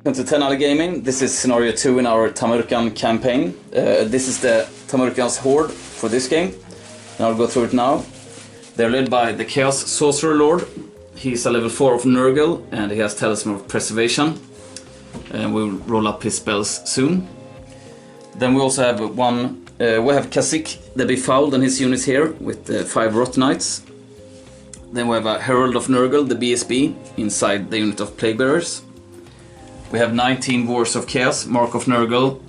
Welcome to 10 Alley Gaming. This is scenario 2 in our Tamurkhan campaign. This is the Tamurkhan's horde for this game, and I'll go through it now. They're led by the Chaos Sorcerer Lord. He's a level 4 of Nurgle, and he has Talisman of Preservation. And we'll roll up his spells soon. Then we also have we have Kashyyyk the Befouled and his units here with 5 Rot Knights. Then we have a Herald of Nurgle, the BSB, inside the unit of Plaguebearers. We have 19 Wars of Chaos, Mark of Nurgle,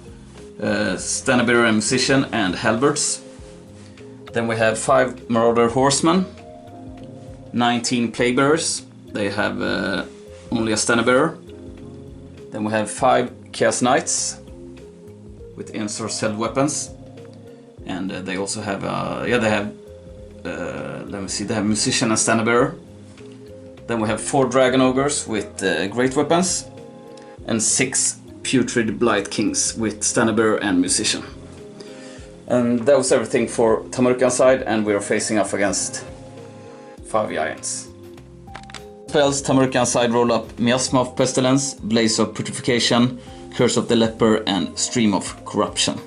Standard-Bearer and Musician, and Halberds. Then we have 5 Marauder Horsemen, 19 Plaguebearers. They have only a Standard-Bearer. Then we have 5 Chaos Knights with ensorcelled weapons, and they also have let me see, they have Musician and Standard-Bearer. Then we have 4 Dragon Ogres with great weapons, and 6 Putrid Blight Kings with Standard-Bearer and Musician. And that was everything for Tamurkhan's side, and we are facing off against 5 Giants. Spells: Tamurkhan's side roll up Miasma of Pestilence, Blaze of Putrefaction, Curse of the Leper, and Stream of Corruption.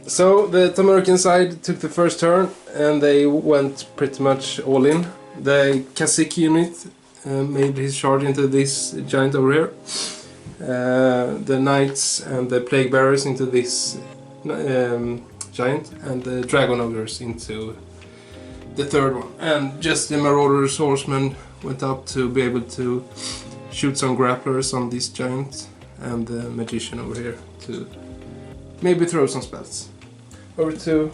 So the Tamurkhan side took the first turn and they went pretty much all in. The Kashyyyk unit made his charge into this giant over here. The Knights and the Plaguebearers into this giant, and the Dragon Ogres into the third one. And just the Marauders Horsemen went up to be able to shoot some grapplers on this giant, and the Magician over here to maybe throw some spells. Over to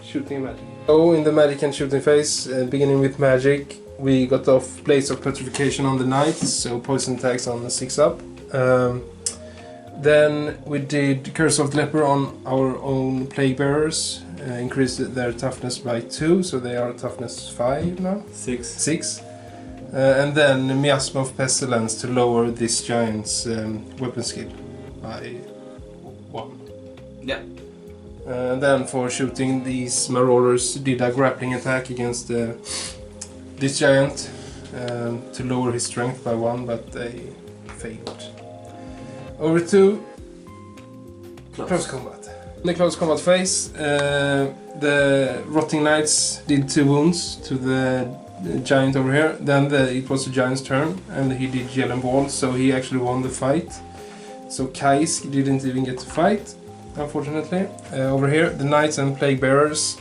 shooting magic. So in the magic and shooting phase, beginning with magic, we got off Blaze of Putrefaction on the Knights, so poison attacks on the 6 up. Then we did Curse of the Leper on our own Plaguebearers, increased their toughness by 2, so they are toughness 5 now? 6. And then Miasma of Pestilence to lower this giant's weapon skill by 1. Yeah. And then for shooting, these Marauders did a grappling attack against this giant to lower his strength by 1, but they failed. Over to close combat. In the close combat phase, the Rotting Knights did 2 wounds to the giant over here. Then it was the giant's turn, and he did Yell and Ball, so he actually won the fight. So Kashyyyk didn't even get to fight, unfortunately. Over here, the Knights and Plaguebearers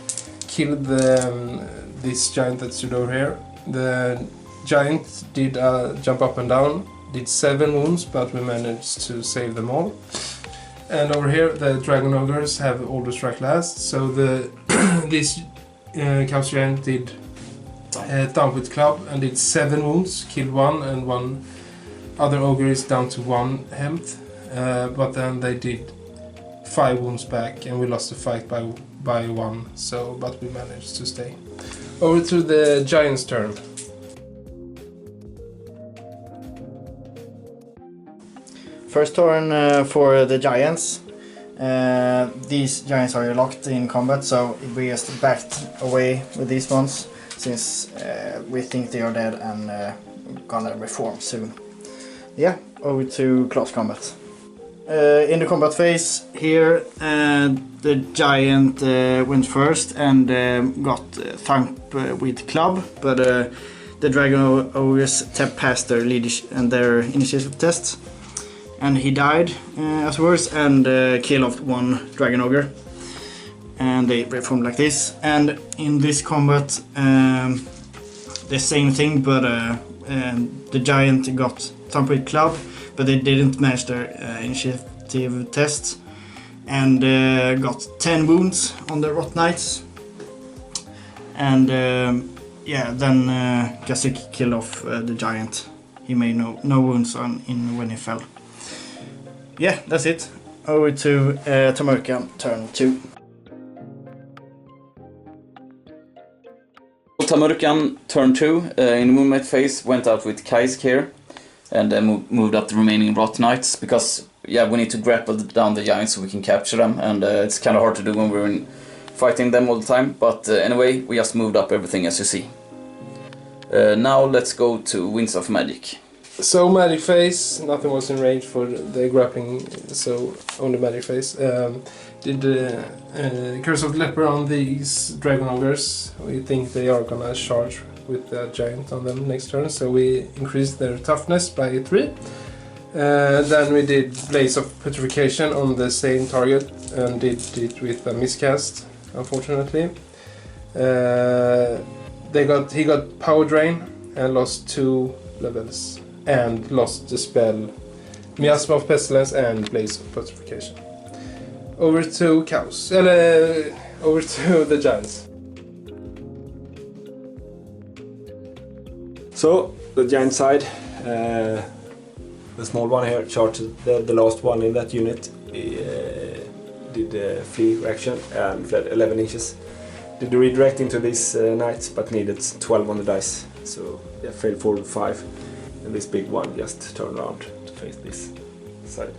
killed this giant that stood over here. The giant did jump up and down, did 7 wounds, but we managed to save them all. And over here, the Dragon Ogres have Alder Strike Last, so this Chaos Giant did Thump with Club and did 7 wounds, killed 1, and 1 other Ogre is down to 1 health. But then they did 5 wounds back, and we lost the fight by 1, but we managed to stay. Over to the Giant's turn. First turn for the Giants. These Giants are locked in combat, so we just backed away with these ones, since we think they are dead and gonna reform soon. Yeah, over to close combat. In the combat phase here, the giant went first and got thump with club, but the dragon ogres passed their leadership and their initiative tests, and he died afterwards and killed off one dragon ogre. and they reformed like this. And in this combat, the same thing, but the giant got thumped with club, but they didn't manage their initiative test, and got 10 wounds on the Rot Knights. And yeah, then Kasich killed off the giant. He made no wounds when he fell. Yeah, that's it. Over to Tamurkhan, turn 2. Tamurkhan, turn 2, in the movement phase, went out with Kaisk here, and moved up the remaining Rot Knights, because yeah, we need to grapple down the giants so we can capture them, and it's kind of hard to do when we're fighting them all the time, but anyway, we just moved up everything as you see. Now let's go to Winds of Magic. So magic phase, nothing was in range for the grappling, so only magic phase. Did Curse of the Leper on these Dragon Ogres. We think they are gonna charge with the giant on them next turn, so we increased their toughness by 3. Then we did Blaze of Petrification on the same target and did it with a miscast, unfortunately. He got Power Drain and lost 2 levels. And lost the spell Miasma of Pestilence and Blaze of Petrification. Over to Chaos. Over to the Giants. So, the giant side, the small one here charged the last one in that unit. He did a flee reaction and fled 11 inches. Did the redirect into these knights, but needed 12 on the dice. So, yeah, failed 4 with 5. And this big one just turned around to face this side.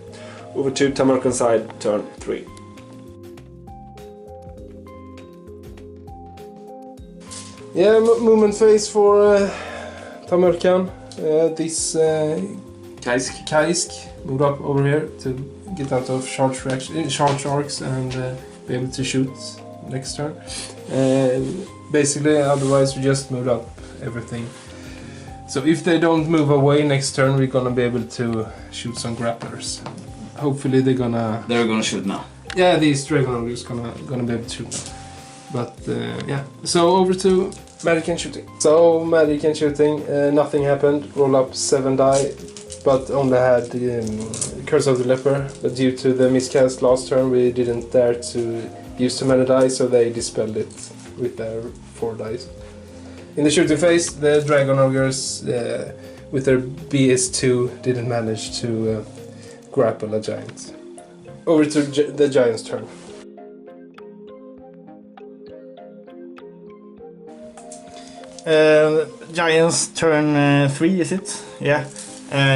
Over to Tamurkhan side, turn 3. Yeah, movement phase for Tamurkhan. This Kaisk moved up over here to get out of charge arcs and be able to shoot next turn. Basically, otherwise we just moved up everything. So if they don't move away next turn, we're gonna be able to shoot some grapplers. Hopefully they're gonna shoot now. Yeah, these Dragon Ogres gonna be able to shoot now. But yeah, so over to Magic and Shooting. So Magic and Shooting, nothing happened. Roll up 7 die, but only had Curse of the Leper. But due to the miscast last turn, we didn't dare to use too many die, so they dispelled it with their 4 dice. In the shooting phase, the Dragon Ogres with their BS2 didn't manage to grapple a giant. Over to the giant's turn. Giants turn 3, is it? Yeah,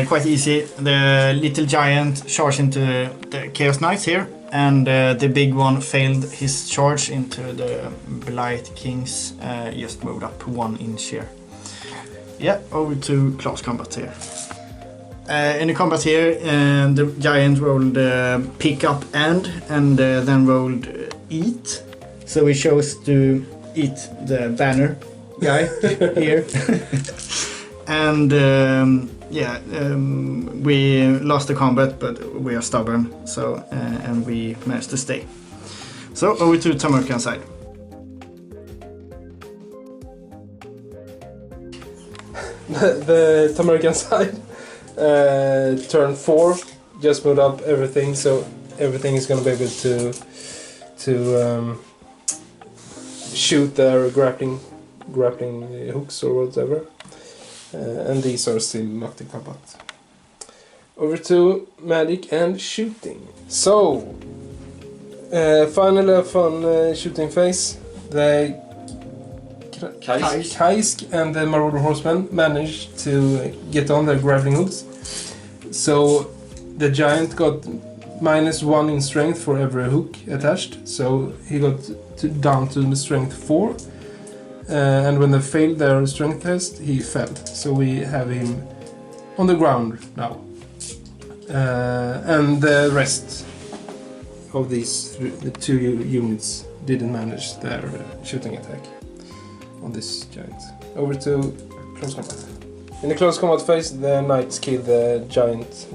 quite easy. The little giant charged into the Chaos Knights here, and the big one failed his charge into the Blight Kings, just moved up 1 inch here. Yeah, over to close combat here. In the combat here, the giant rolled pick up and then rolled eat. So we chose to eat the banner guy here. And we lost the combat, but we are stubborn, so and we managed to stay. So over to Tamurkhan side. The Tamurkhan side, turn 4, just moved up everything, so everything is gonna be able to shoot their grappling hooks or whatever. And these are still locked in combat. Over to Magic and Shooting. So, finally a fun shooting phase. The Kaisk and the Marauder Horsemen managed to get on their grappling hooks. So the giant got -1 in strength for every hook attached. So he got down to the strength 4. And when they failed their strength test, he fell. So we have him on the ground now. And the rest of these, the 2 units, didn't manage their shooting attack on this giant. Over to close combat. In the close combat phase, the knights killed the giant.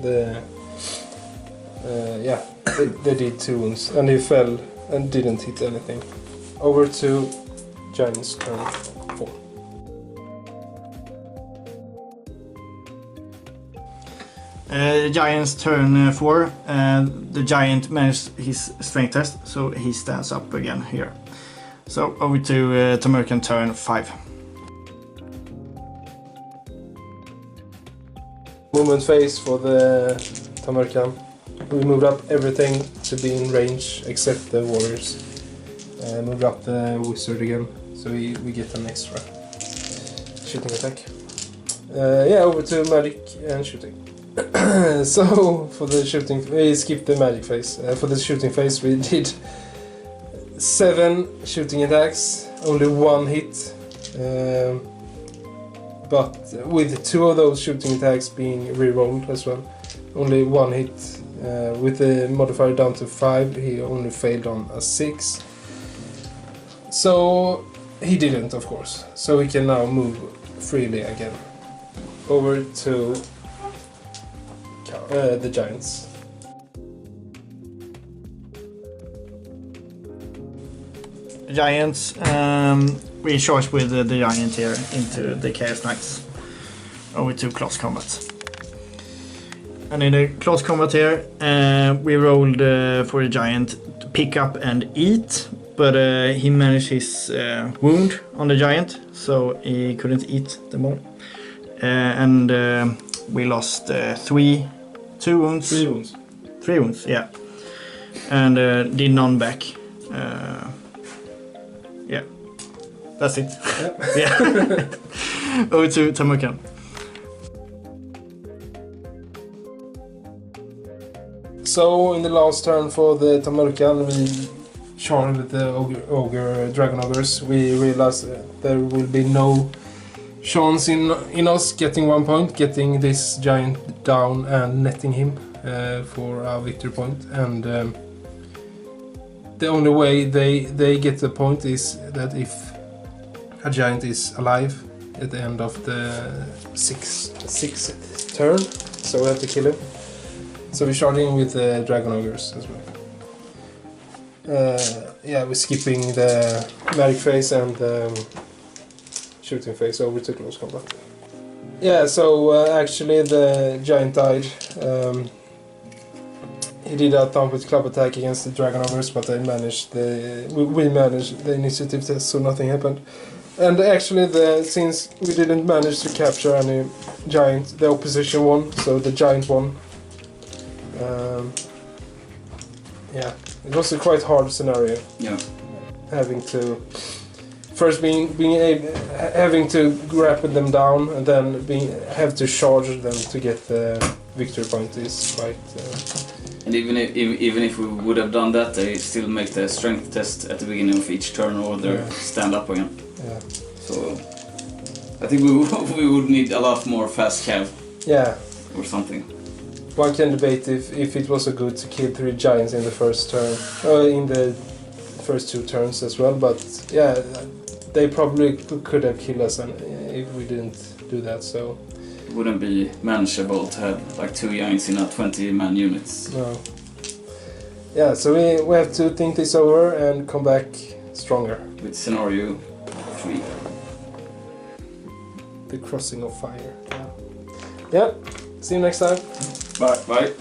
They did 2 wounds, and he fell and didn't hit anything. Over to Giant's turn 4. Giant's turn 4. The giant managed his strength test, so he stands up again here. So over to Tamurkhan turn 5. Movement phase for the Tamurkhan. We moved up everything to be in range except the warriors. Moved up the wizard again, so we get an extra shooting attack. Yeah, over to magic and shooting. So for the shooting, we skipped the magic phase. For the shooting phase, we did 7 shooting attacks, only 1 hit. But with 2 of those shooting attacks being re-rolled as well, only 1 hit. With the modifier down to 5, he only failed on a 6. So he didn't, of course. So we can now move freely again. Over to the giants. Giants, we charge with the giant here into the Chaos Knights. Over to close combat. And in the close combat here, we rolled for the giant to pick up and eat, but he managed his wound on the giant, so he couldn't eat them all. And we lost 2 wounds. 3 wounds. 3 wounds, yeah. And did none back. Yeah, that's it. Yep. Yeah. Over to Tamurkhan. So in the last turn for the Tamurkhan, we charged with the dragon ogres. We realized there will be no chance in us getting 1 point, getting this giant down and netting him for a victory point. And the only way they get the point is that if a giant is alive at the end of the sixth turn, so we have to kill him. So we're starting with the dragon ogres as well. Yeah, we're skipping the magic phase and the shooting phase over to close combat. Yeah, so actually the giant died. He did a thump with club attack against the dragon ogres, but we managed the initiative test, so nothing happened. And actually, since we didn't manage to capture any giant, the opposition won, so the giant won. Yeah, it was a quite hard scenario. Yeah. Having to first having to grapple them down, and then have to charge them to get the victory point is quite. And even if we would have done that, they still make the strength test at the beginning of each turn, or they stand up again. Yeah. So I think we would need a lot more fast cav. Yeah. Or something. One can debate if it was a good to kill 3 giants in the first turn, in the first 2 turns as well. But yeah, they probably could have killed us if we didn't do that. So it wouldn't be manageable to have like 2 giants in a 20-man units. No. Yeah, so we have to think this over and come back stronger. With scenario 3. The crossing of fire. Yeah. See you next time. Bye. Bye.